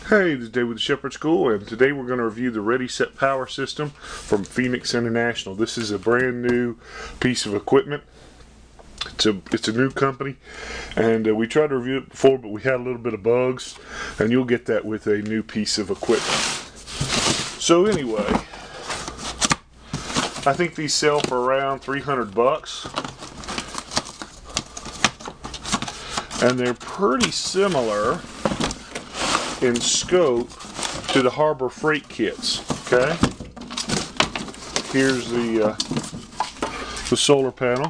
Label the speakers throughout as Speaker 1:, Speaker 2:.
Speaker 1: Hey, this is Dave with the Shepherd School, and today we're going to review the Ready Set Power System from Phoenix International. This is a brand new piece of equipment. It's a new company, and we tried to review it before, but we had a little bit of bugs, and you'll get that with a new piece of equipment. So anyway, I think these sell for around 300 bucks, and they're pretty similar in scope to the Harbor Freight kits. Okay, here's the solar panel.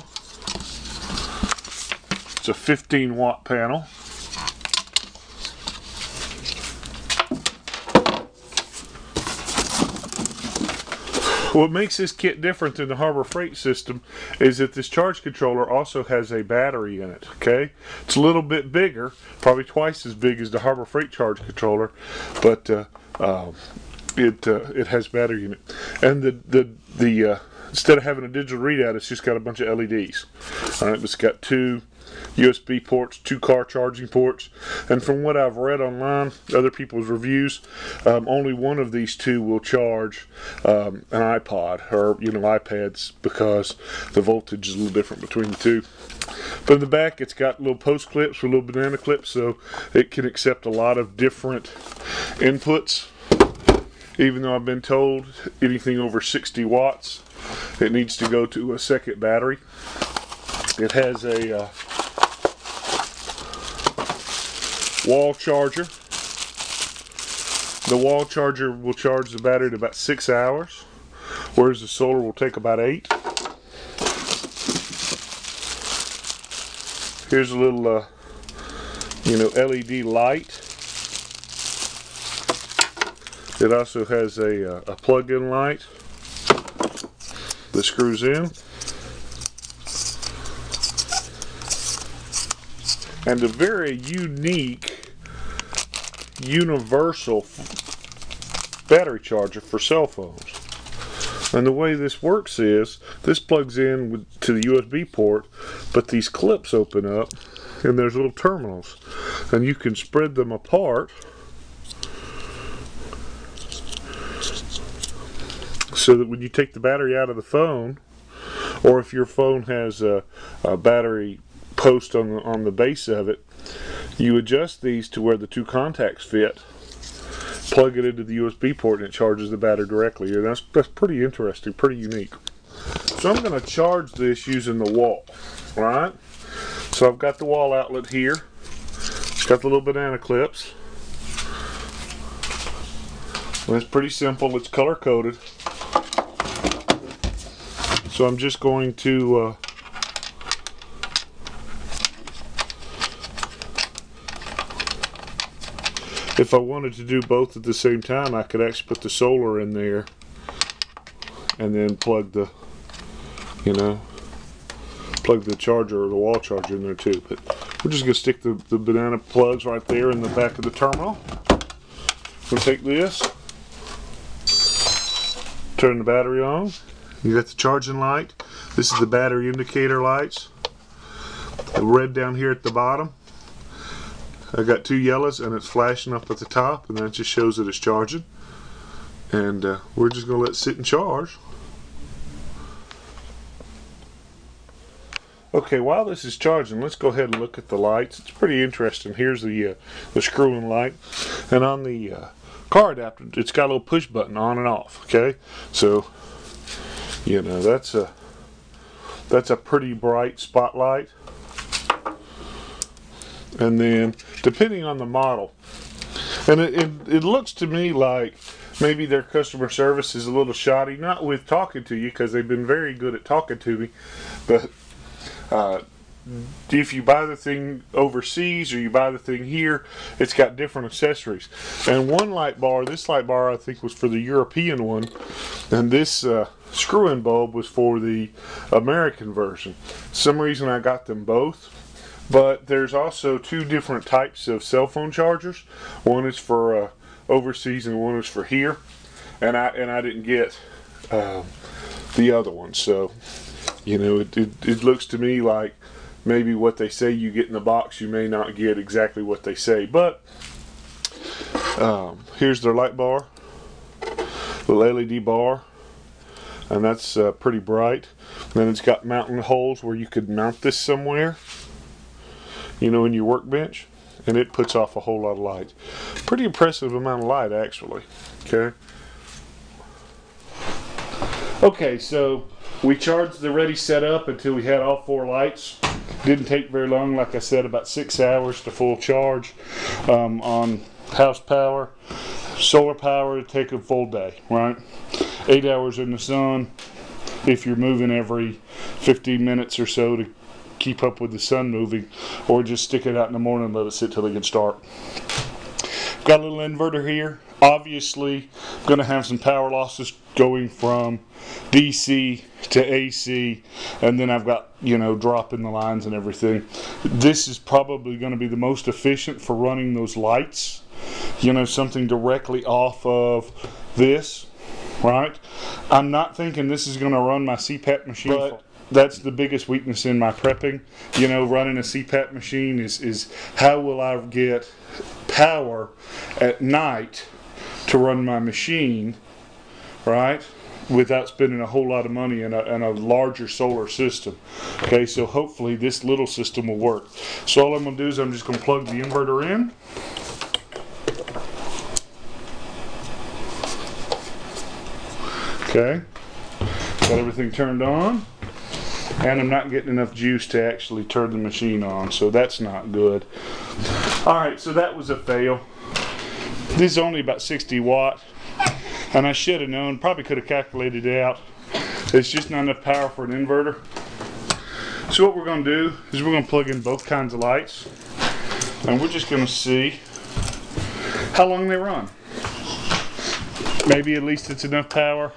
Speaker 1: It's a 15-watt panel. What makes this kit different than the Harbor Freight system is that this charge controller also has a battery in it. Okay, it's a little bit bigger, probably twice as big as the Harbor Freight charge controller, but it has battery in it. And the instead of having a digital readout, it's just got a bunch of LEDs. All right, it's got two USB ports, two car charging ports, and from what I've read online, other people's reviews, only one of these two will charge an iPod or iPads, because the voltage is a little different between the two. But in the back, it's got little post clips with little banana clips, so it can accept a lot of different inputs. Even though I've been told anything over 60 watts, it needs to go to a second battery. It has a wall charger. The wall charger will charge the battery in about 6 hours, whereas the solar will take about 8. Here's a little LED light. It also has a plug-in light that screws in, and a very unique universal battery charger for cell phones. And the way this works is this plugs in to the USB port, but these clips open up and there's little terminals, and you can spread them apart so that when you take the battery out of the phone, or if your phone has a battery post on the base of it, you adjust these to where the two contacts fit, plug it into the USB port, and it charges the battery directly. And that's pretty interesting, pretty unique. So I'm going to charge this using the wall. Alright, so I've got the wall outlet here. It's got the little banana clips. And it's pretty simple. It's color coded. So I'm just going to if I wanted to do both at the same time, I could actually put the solar in there and then plug the charger or the wall charger in there too. But we're just going to stick the banana plugs right there in the back of the terminal. We'll take this, turn the battery on. You got the charging light. This is the battery indicator lights. The red down here at the bottom. I got two yellows, and it's flashing up at the top, and that just shows that it's charging. And we're just going to let it sit and charge. Okay, while this is charging, let's go ahead and look at the lights. It's pretty interesting. Here's the screw-in light, and on the car adapter, it's got a little push button on and off. Okay, so that's a pretty bright spotlight. And then, depending on the model, and it looks to me like maybe their customer service is a little shoddy, not with talking to you, because they've been very good at talking to me, but if you buy the thing overseas or you buy the thing here, it's got different accessories. And one light bar, this light bar I think was for the European one, and this screw-in bulb was for the American version. For some reason I got them both. But there's also two different types of cell phone chargers. One is for overseas and one is for here. And I didn't get the other one. So, it looks to me like maybe what they say you get in the box, you may not get exactly what they say. But Here's their light bar, little LED bar, and that's pretty bright. Then it's got mounting holes where you could mount this somewhere, you know, in your workbench, and it puts off a whole lot of light. Pretty impressive amount of light, actually. Okay, so we charged the Ready set up until we had all 4 lights. Didn't take very long, like I said, about 6 hours to full charge on house power. Solar power would take a full day, right? 8 hours in the sun if you're moving every 15 minutes or so to keep up with the sun moving, or just stick it out in the morning and let it sit till it gets dark. Got a little inverter here. Obviously going to have some power losses going from DC to AC, and then I've got, you know, dropping the lines and everything. This is probably going to be the most efficient for running those lights, you know, something directly off of this, right? I'm not thinking this is going to run my CPAP machine, but that's the biggest weakness in my prepping. You know, running a CPAP machine is how will I get power at night to run my machine, right, without spending a whole lot of money in a larger solar system. Okay, so hopefully this little system will work. So all I'm going to do is I'm just going to plug the inverter in. Okay, got everything turned on, and I'm not getting enough juice to actually turn the machine on, so that's not good. Alright, so that was a fail. This is only about 60 watt, and I should have known, probably could have calculated it out. It's just not enough power for an inverter. So what we're going to do is we're going to plug in both kinds of lights, and we're just going to see how long they run. Maybe at least it's enough power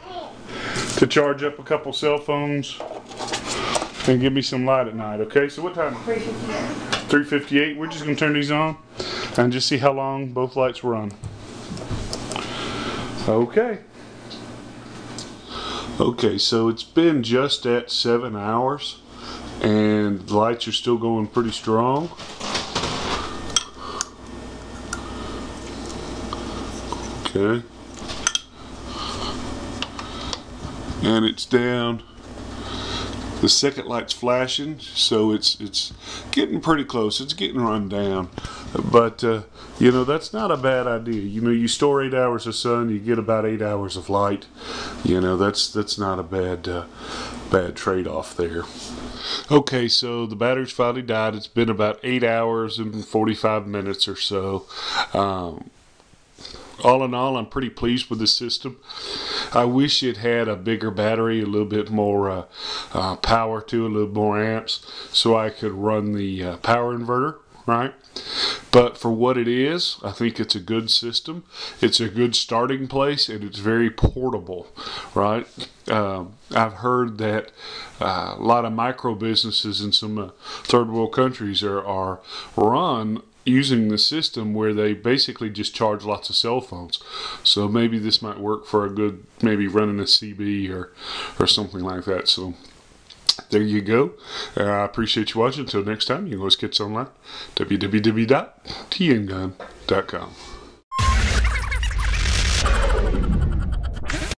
Speaker 1: to charge up a couple cell phones and give me some light at night. Okay, so what time? 3:58. 3:58. We're just going to turn these on and just see how long both lights run. Okay. Okay, so it's been just at 7 hours and the lights are still going pretty strong. Okay. And it's down. The second light's flashing, so it's getting pretty close. It's getting run down, but you know, that's not a bad idea. You know, you store 8 hours of sun, you get about 8 hours of light. You know, that's not a bad trade-off there. Okay, so the battery's finally died. It's been about 8 hours and 45 minutes or so. All in all, I'm pretty pleased with the system. I wish it had a bigger battery, a little bit more power to it, a little more amps, so I could run the power inverter, right? But for what it is, I think it's a good system. It's a good starting place, and it's very portable, right? I've heard that a lot of micro businesses in some third world countries are run using the system where they basically just charge lots of cell phones. So maybe this might work for a good, maybe running a CB or something like that. So there you go. I appreciate you watching. Until next time, you can always get us online, www.tngun.com.